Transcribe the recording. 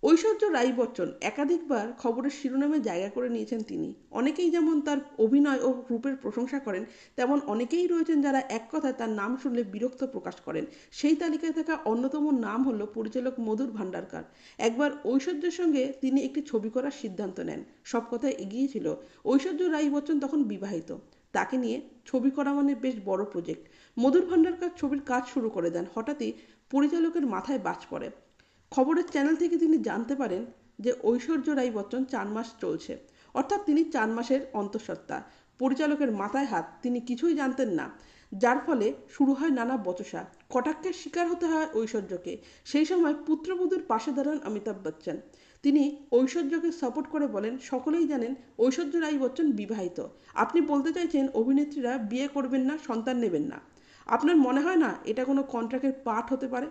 ঐশ্বর্য রাই বচ্চন একাধিকবার খবরের শিরোনামে জায়গা করে নিয়েছেন তিনি। অনেকেই যেমন তার অভিনয় ও রূপের প্রশংসা করেন, তেমন অনেকেই রয়েছেন যারা এক কথায় তার নাম শুনলে বিরক্ত প্রকাশ করেন। সেই তালিকায় থাকা অন্যতম নাম হলো পরিচালক মধুর ভান্ডারকার। একবার ঐশ্বর্যের সঙ্গে তিনি একটি ছবি করার সিদ্ধান্ত নেন। সব কথায় এগিয়েছিল ঐশ্বর্য রাই বচ্চন তখন বিবাহিত। তাকে নিয়ে ছবি করা মানে বেশ বড় প্রজেক্ট। মধুর ভান্ডারকার ছবির কাজ শুরু করে দেন। হঠাৎই পরিচালকের মাথায় বাজ পড়ে। খবরের চ্যানেল থেকে তিনি জানতে পারেন যে ঐশ্বর্য রাই বচ্চন 4 মাস চলছে, অর্থাৎ তিনি 4 মাসের অন্তঃসত্ত্বা। পরিচালকের মাথায় হাত, তিনি কিছুই জানতেন না। যার ফলে শুরু হয় নানা বচসা, কটাক্ষের শিকার হতে হয় ঐশ্বর্যকে। সেই সময় পুত্রবধূর পাশে দাঁড়ান অমিতাভ বচ্চন। তিনি ঐশ্বর্যকে সাপোর্ট করে বলেন, সকলেই জানেন ঐশ্বর্য রাই বচ্চন বিবাহিত। আপনি বলতে চাইছেন অভিনেত্রীরা বিয়ে করবেন না, সন্তান নেবেন না। আপনার মনে হয় না এটা কোনো কন্ট্রাক্টের পার্ট হতে পারে?